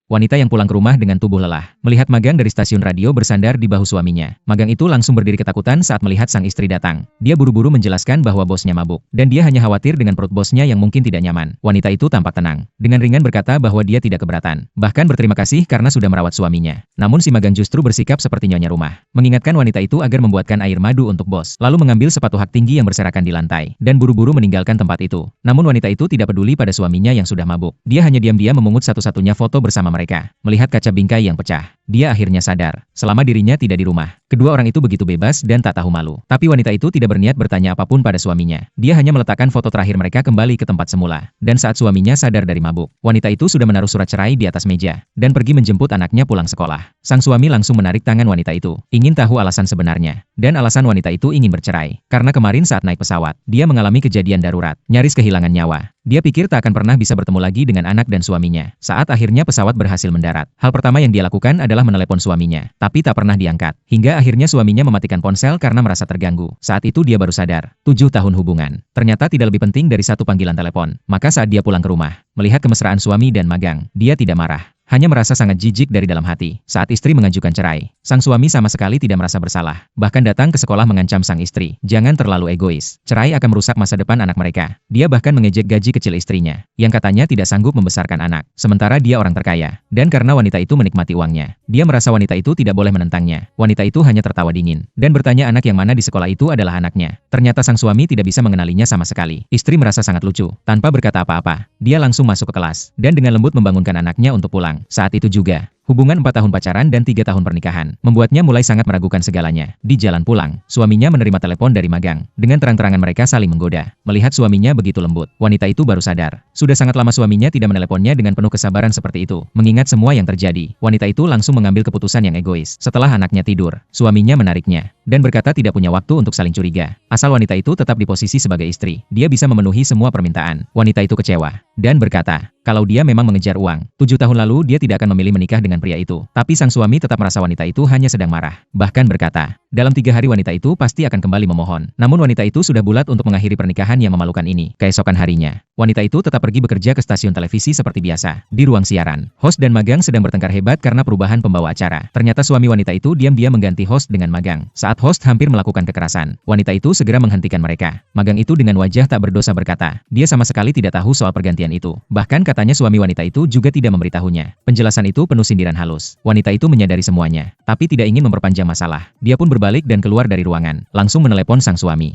Wanita yang pulang ke rumah dengan tubuh lelah, melihat Magang dari stasiun radio bersandar di bahu suaminya. Magang itu langsung berdiri ketakutan saat melihat sang istri datang. Dia buru-buru menjelaskan bahwa bosnya mabuk, dan dia hanya khawatir dengan perut bosnya yang mungkin tidak nyaman. Wanita itu tampak tenang, dengan ringan berkata bahwa dia tidak keberatan, bahkan berterima kasih karena sudah merawat suaminya. Namun si Magang justru bersikap seperti nyonya rumah, mengingatkan wanita itu agar membuatkan air madu untuk bos, lalu mengambil sepatu hak tinggi yang berserakan di lantai, dan buru-buru meninggalkan tempat itu. Namun wanita itu tidak peduli pada suaminya yang sudah mabuk. Dia hanya diam-diam memungut satu-satunya foto bersama mereka. Melihat kaca bingkai yang pecah, dia akhirnya sadar, selama dirinya tidak di rumah. Kedua orang itu begitu bebas dan tak tahu malu. Tapi wanita itu tidak berniat bertanya apapun pada suaminya. Dia hanya meletakkan foto terakhir mereka kembali ke tempat semula. Dan saat suaminya sadar dari mabuk, wanita itu sudah menaruh surat cerai di atas meja, dan pergi menjemput anaknya pulang sekolah. Sang suami langsung menarik tangan wanita itu, ingin tahu alasan sebenarnya. Dan alasan wanita itu ingin bercerai, karena kemarin saat naik pesawat, dia mengalami kejadian darurat, nyaris kehilangan nyawa. Dia pikir tak akan pernah bisa bertemu lagi dengan anak dan suaminya. Saat akhirnya pesawat berhasil mendarat, hal pertama yang dia lakukan adalah menelepon suaminya, tapi tak pernah diangkat. Hingga akhirnya suaminya mematikan ponsel karena merasa terganggu. Saat itu dia baru sadar, 7 tahun hubungan ternyata tidak lebih penting dari satu panggilan telepon. Maka saat dia pulang ke rumah, melihat kemesraan suami dan Magang, dia tidak marah. Hanya merasa sangat jijik dari dalam hati. Saat istri mengajukan cerai, sang suami sama sekali tidak merasa bersalah. Bahkan datang ke sekolah mengancam sang istri, jangan terlalu egois. Cerai akan merusak masa depan anak mereka. Dia bahkan mengejek gaji kecil istrinya, yang katanya tidak sanggup membesarkan anak. Sementara dia orang terkaya. Dan karena wanita itu menikmati uangnya, dia merasa wanita itu tidak boleh menentangnya. Wanita itu hanya tertawa dingin, dan bertanya anak yang mana di sekolah itu adalah anaknya. Ternyata sang suami tidak bisa mengenalinya sama sekali. Istri merasa sangat lucu. Tanpa berkata apa-apa, dia langsung masuk ke kelas, dan dengan lembut membangunkan anaknya untuk pulang. Saat itu juga, hubungan 4 tahun pacaran dan 3 tahun pernikahan membuatnya mulai sangat meragukan segalanya. Di jalan pulang, suaminya menerima telepon dari Magang. Dengan terang-terangan mereka saling menggoda. Melihat suaminya begitu lembut, wanita itu baru sadar. Sudah sangat lama suaminya tidak meneleponnya dengan penuh kesabaran seperti itu. Mengingat semua yang terjadi, wanita itu langsung mengambil keputusan yang egois. Setelah anaknya tidur, suaminya menariknya, dan berkata tidak punya waktu untuk saling curiga. Asal wanita itu tetap di posisi sebagai istri, dia bisa memenuhi semua permintaan. Wanita itu kecewa, dan berkata, kalau dia memang mengejar uang, 7 tahun lalu dia tidak akan memilih menikah dengan pria itu. Tapi sang suami tetap merasa wanita itu hanya sedang marah. Bahkan berkata, dalam 3 hari wanita itu pasti akan kembali memohon. Namun wanita itu sudah bulat untuk mengakhiri pernikahan yang memalukan ini. Keesokan harinya, wanita itu tetap pergi bekerja ke stasiun televisi seperti biasa. Di ruang siaran, host dan Magang sedang bertengkar hebat karena perubahan pembawa acara. Ternyata suami wanita itu diam-diam mengganti host dengan Magang. Saat host hampir melakukan kekerasan, wanita itu segera menghentikan mereka. Magang itu dengan wajah tak berdosa berkata, dia sama sekali tidak tahu soal pergantian itu. Bahkan katanya suami wanita itu juga tidak memberitahunya. Penjelasan itu penuh sindiran halus. Wanita itu menyadari semuanya, tapi tidak ingin memperpanjang masalah. Dia pun berbalik dan keluar dari ruangan, langsung menelepon sang suami.